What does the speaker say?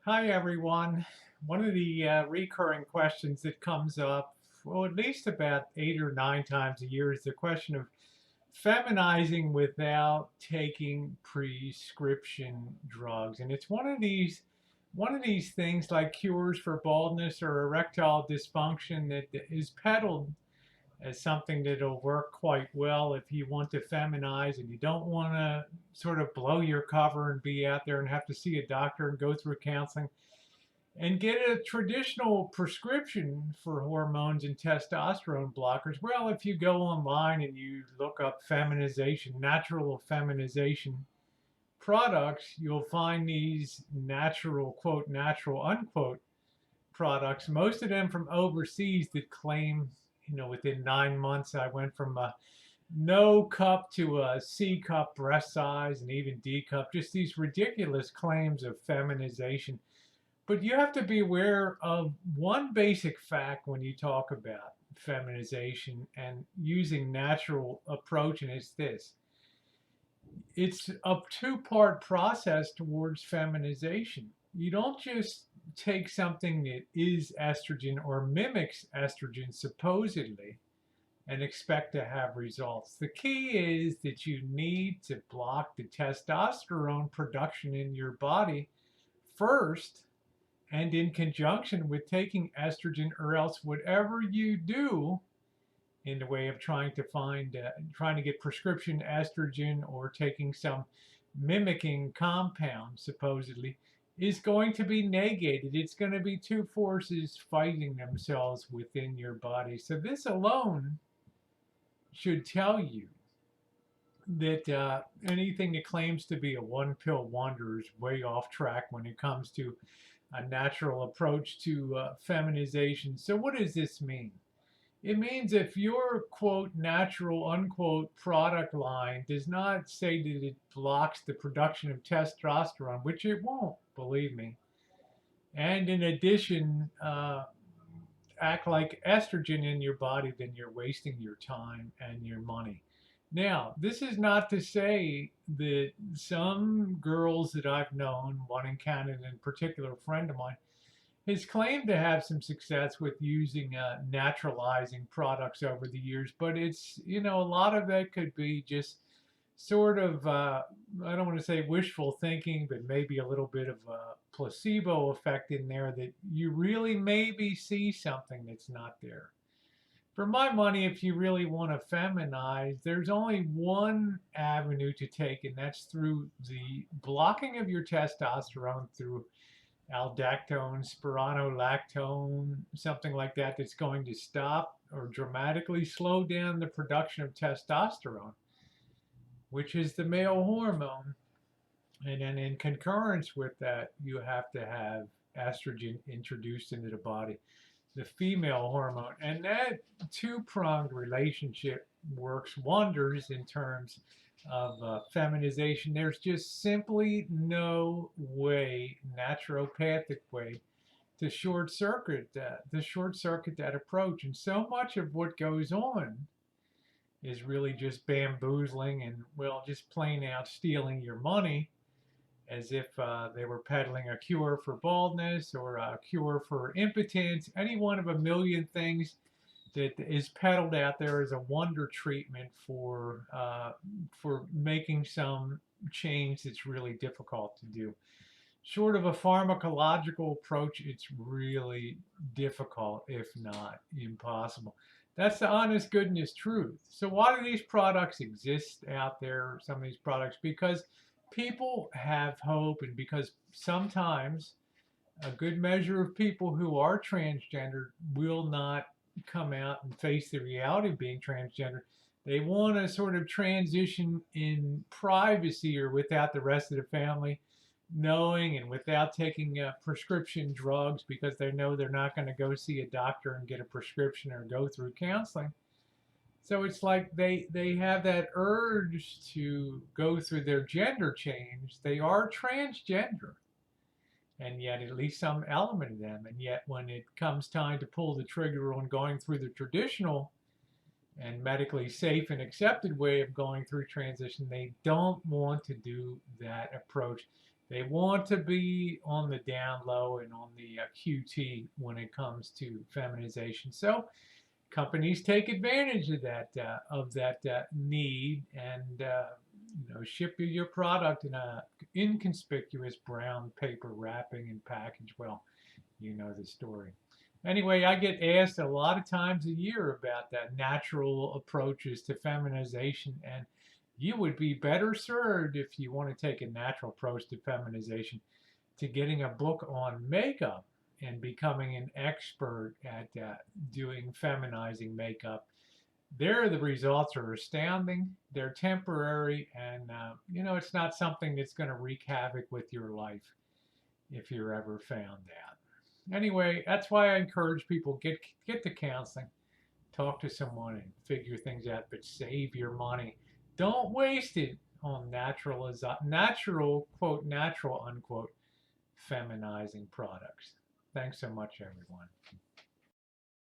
Hi, everyone. One of the recurring questions that comes up, well, at least about 8 or 9 times a year, is the question of feminizing without taking prescription drugs. And it's one of these things like cures for baldness or erectile dysfunction that is peddled as something that'll work quite well if you want to feminize and you don't want to sort of blow your cover and be out there and have to see a doctor and go through counseling and get a traditional prescription for hormones and testosterone blockers. Well, if you go online and you look up feminization, natural feminization products, you'll find these natural, quote, natural, unquote, products, most of them from overseas that claim, within 9 months, I went from a no cup to a C cup breast size and even D cup, just these ridiculous claims of feminization. But you have to be aware of one basic fact when you talk about feminization and using natural approach, and it's this. It's a two-part process towards feminization. You don't just take something that is estrogen or mimics estrogen supposedly and expect to have results. The key is that you need to block the testosterone production in your body first and in conjunction with taking estrogen, or else whatever you do in the way of trying to get prescription estrogen or taking some mimicking compound supposedly is going to be negated. It's going to be two forces fighting themselves within your body. So this alone should tell you that anything that claims to be a one pill wonder is way off track when it comes to a natural approach to feminization. So, what does this mean? It means if your quote natural unquote product line does not say that it blocks the production of testosterone, which it won't, believe me, and in addition, act like estrogen in your body, then you're wasting your time and your money. Now, this is not to say that some girls that I've known, one in Canada in particular, a friend of mine, has claimed to have some success with using naturalizing products over the years, but a lot of that could be just sort of, I don't want to say wishful thinking, but maybe a little bit of a placebo effect in there that you really maybe see something that's not there. For my money, if you really want to feminize, there's only one avenue to take, and that's through the blocking of your testosterone through aldactone, spironolactone, something like that, that's going to stop or dramatically slow down the production of testosterone, which is the male hormone. And then in concurrence with that, you have to have estrogen introduced into the body, the female hormone. And that two pronged relationship works wonders in terms of feminization. There's just simply no way, naturopathic way, to short circuit that approach. And so much of what goes on is really just bamboozling and, well, just plain out stealing your money, as if they were peddling a cure for baldness or a cure for impotence, any one of a million things that is peddled out there as a wonder treatment for making some change that's really difficult to do. Short of a pharmacological approach, it's really difficult, if not impossible. That's the honest goodness truth. So why do these products exist out there, some of these products? Because people have hope, and because sometimes a good measure of people who are transgender will not come out and face the reality of being transgender. They want to sort of transition in privacy or without the rest of the family knowing, and without taking prescription drugs, because they know they're not going to go see a doctor and get a prescription or go through counseling. So it's like they have that urge to go through their gender change. They are transgender, and yet at least some element of them. And yet when it comes time to pull the trigger on going through the traditional and medically safe and accepted way of going through transition, they don't want to do that approach. They want to be on the down low and on the QT when it comes to feminization. So companies take advantage of that need and ship you your product in a inconspicuous brown paper wrapping and package. Well, you know the story. Anyway, I get asked a lot of times a year about that natural approaches to feminization, and you would be better served if you want to take a natural approach to feminization to getting a book on makeup and becoming an expert at doing feminizing makeup. There, the results are astounding. They're temporary, and it's not something that's going to wreak havoc with your life if you're ever found out. Anyway, that's why I encourage people get the counseling, talk to someone, and figure things out. But save your money. Don't waste it on natural quote natural unquote feminizing products. Thanks so much, everyone.